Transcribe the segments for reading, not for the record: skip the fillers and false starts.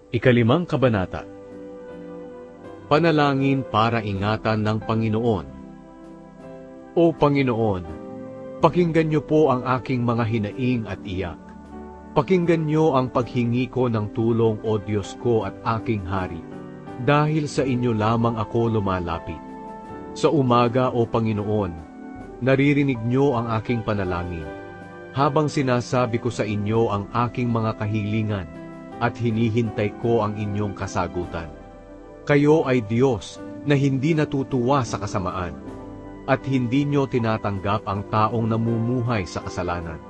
Ikalimang kabanata. Panalangin para ingatan ng Panginoon. O Panginoon, pakinggan niyo po ang aking mga hinaing at iyak. Pakinggan niyo ang paghingi ko ng tulong, O Diyos ko at aking hari, dahil sa inyo lamang ako lumalapit. Sa umaga, O Panginoon, naririnig niyo ang aking panalangin, habang sinasabi ko sa inyo ang aking mga kahilingan, at hinihintay ko ang inyong kasagutan. Kayo ay Diyos na hindi natutuwa sa kasamaan, at hindi nyo tinatanggap ang taong namumuhay sa kasalanan.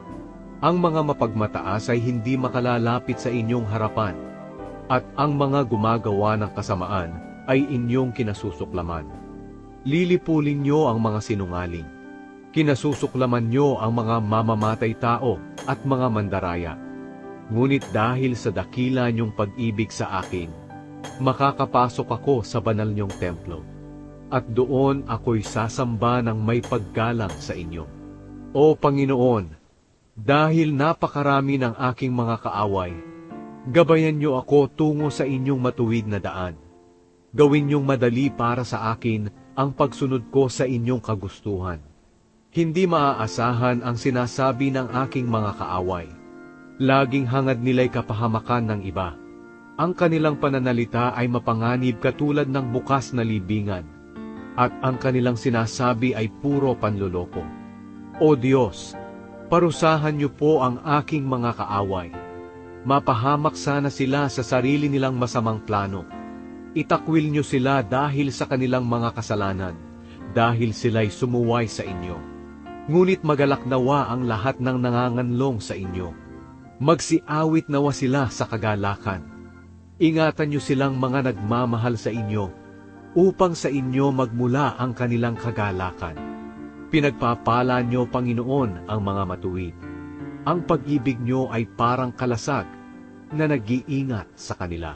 Ang mga mapagmataas ay hindi makalalapit sa inyong harapan, at ang mga gumagawa ng kasamaan ay inyong kinasusuklaman. Lilipulin nyo ang mga sinungaling. Kinasusuklaman nyo ang mga mamamatay tao at mga mandaraya. Ngunit dahil sa dakila niyong pag-ibig sa akin, makakapasok ako sa banal niyong templo, at doon ako'y sasamba ng may paggalang sa inyo. O Panginoon, dahil napakarami ng aking mga kaaway, gabayan niyo ako tungo sa inyong matuwid na daan. Gawin niyong madali para sa akin ang pagsunod ko sa inyong kagustuhan. Hindi maaasahan ang sinasabi ng aking mga kaaway. Laging hangad nila'y kapahamakan ng iba. Ang kanilang pananalita ay mapanganib katulad ng bukas na libingan, at ang kanilang sinasabi ay puro panloloko. O Diyos, parusahan niyo po ang aking mga kaaway. Mapahamak sana sila sa sarili nilang masamang plano. Itakwil niyo sila dahil sa kanilang mga kasalanan, dahil sila'y sumuway sa inyo. Ngunit magalak nawa ang lahat ng nanganganlong sa inyo. Magsiawit nawa sila sa kagalakan. Ingatan niyo silang mga nagmamahal sa inyo, upang sa inyo magmula ang kanilang kagalakan. Pinagpapala niyo, Panginoon, ang mga matuwid. Ang pag-ibig niyo ay parang kalasag na nag-iingat sa kanila.